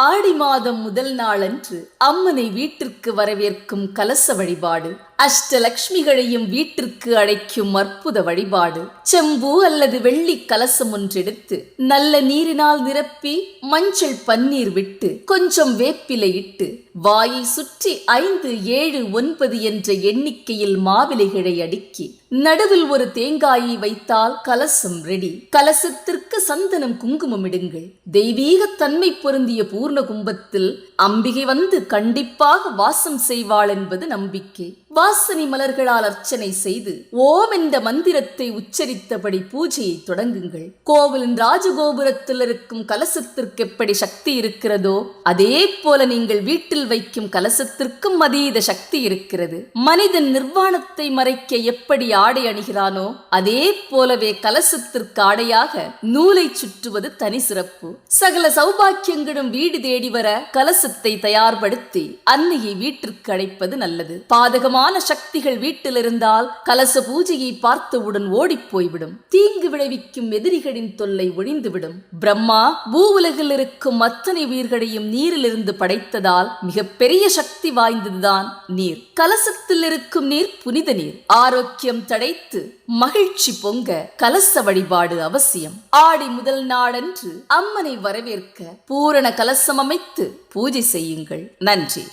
ஆடி மாதம் முதல் நாளன்று அம்மனை வீட்டிற்கு வரவேற்கும் கலச வழிபாடு அஷ்டலக்ஷ்மிகளையும் வீட்டிற்கு அழைக்கும் அற்புத வழிபாடு. செம்பு அல்லது வெள்ளி கலசம் ஒன்றெடுத்து நல்ல நீரினால் நிரப்பி மஞ்சள் பன்னீர் விட்டு கொஞ்சம் வேப்பிலை இட்டு வாயை சுற்றி 5, 7, 9 என்ற எண்ணிக்கையில் மாவிலைகளை அடுக்கி நடுவில் ஒரு தேங்காயை வைத்தால் கலசம் ரெடி. கலசத்திற்கு சந்தனம் குங்குமம் இடுங்கள். தெய்வீக தன்மை பொருந்திய பூர்ண கும்பத்தில் அம்பிகை வந்து கண்டிப்பாக வாசம் செய்வாள் என்பது நம்பிக்கை. வாசனை மலர்களால் அர்ச்சனை செய்து ஓம் என்ற மந்திரத்தை உச்சரித்தபடி பூஜையை தொடங்குங்கள். கோவிலின் ராஜகோபுரத்தில் இருக்கும் கலசத்திற்கு எப்படி சக்தி இருக்கிறதோ அதே போல நீங்கள் வீட்டில் வைக்கும் கலசத்திற்கும் அதீத சக்தி இருக்கிறது. மனிதன் நிர்வாணத்தை மறைக்க எப்படி ஆடை அணிகிறானோ அதே போலவே கலசத்திற்கு ஆடையாக நூலை சுற்றுவது தனி சிறப்பு. சகல சௌபாக்கியங்களும் வீடு தேடி வர கலசத்தை தயார்படுத்தி அன்னையை வீட்டிற்கு அழைப்பது நல்லது. பாதகமான சக்திகள் வீட்டில் இருந்தால் கலச பூஜையை பார்த்தவுடன் ஓடிப் போய்விடும். தீங்கு விளைவிக்கும் எதிரிகளின் தொல்லை ஒழிந்துவிடும். பிரம்மா பூவுலகில் இருக்கும் அத்தனை உயிர்களையும் நீரிலிருந்து படைத்ததால் மிகப்பெரிய சக்தி வாய்ந்ததுதான் நீர். கலசத்தில் இருக்கும் நீர் புனித நீர். ஆரோக்கியம் தடைத்து மகிழ்ச்சி பொங்க கலச வழிபாடு அவசியம். ஆடி முதல் நாளன்று அம்மனை வரவேற்க பூரண கலசம் அமைத்து பூஜை செய்யுங்கள். நன்றி.